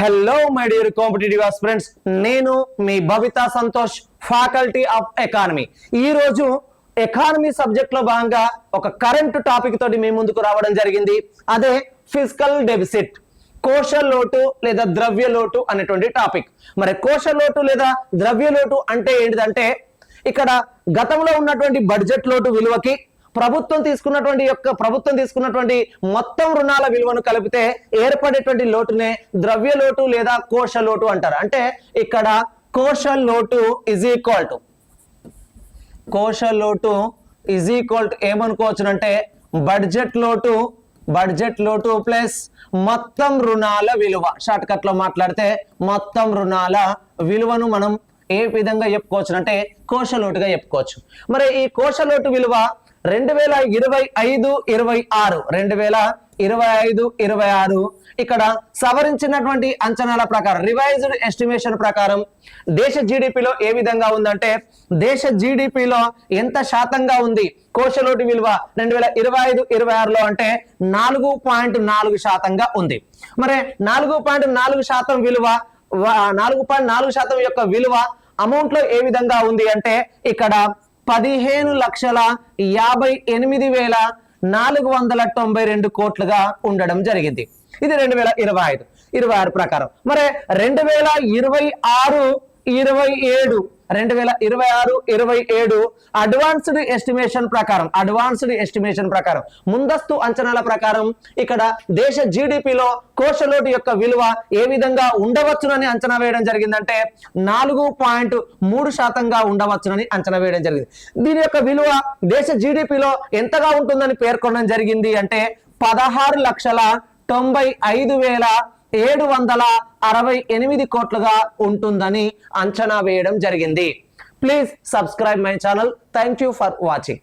Hello my dear competitive aspirants, నేను మీ Babita Santosh, faculty of economy. ఈ రోజు ఎకానమీ సబ్జెక్ట్ లో భాగంగా ఒక కరెంట్ టాపిక్ తోటి మీ ముందుకు రావడం జరిగింది. అదే ఫిజికల్ డెఫిసిట్, కోశ లోటు లేదా ద్రవ్య లోటు అనేటువంటి టాపిక్. మరి కోశ లోటు లేదా ద్రవ్య లోటు అంటే ఏంటిదంటే, ఇక్కడ గతంలో ఉన్నటువంటి బడ్జెట్ లోటు విలువకి ప్రభుత్వం తీసుకున్నటువంటి మొత్తం రుణాల విలువను కలిపితే ఏర్పడేటువంటి లోటునే ద్రవ్య లోటు లేదా కోశ లోటు అంటారు. అంటే ఇక్కడ కోశ లోటు ఈజ్ ఈక్వల్ టు ఏమనుకోవచ్చునంటే బడ్జెట్ లోటు ప్లస్ మొత్తం రుణాల విలువ. షార్ట్ కట్ లో మాట్లాడితే మొత్తం రుణాల విలువను మనం ఏ విధంగా చెప్పుకోవచ్చు అంటే కోశ లోటుగా చెప్పుకోవచ్చు. మరి ఈ కోశ లోటు విలువ 2025-26 ఇక్కడ సవరించినటువంటి అంచనాల ప్రకారం, రివైజ్డ్ ఎస్టిమేషన్ ప్రకారం దేశ జీడిపిలో ఏ విధంగా ఉందంటే, దేశ జీడిపిలో ఎంత శాతంగా ఉంది కోశ లోటు విలువ 2025-26లో అంటే 4.4% ఉంది. మరి 4.4% విలువ, 4.4% యొక్క విలువ అమౌంట్ లో ఏ విధంగా ఉంది అంటే, ఇక్కడ 15,58,492 కోట్లుగా ఉండడం జరిగింది. ఇది 2025-26 ప్రకారం. మరి 2026-27 అడ్వాన్స్డ్ ఎస్టిమేషన్ ప్రకారం ముందస్తు అంచనాల ప్రకారం ఇక్కడ దేశ జీడిపిలో కోశలోటు యొక్క విలువ ఏ విధంగా ఉండవచ్చునని అంచనా వేయడం జరిగిందంటే 4.3% ఉండవచ్చునని అంచనా వేయడం జరిగింది. దీని యొక్క విలువ దేశ జీడిపిలో ఎంతగా ఉంటుందని పేర్కొనడం జరిగింది అంటే 16,95,768 కోట్లుగా ఉంటుందని అంచనా వేయడం జరిగింది. Please subscribe my channel. Thank you for watching.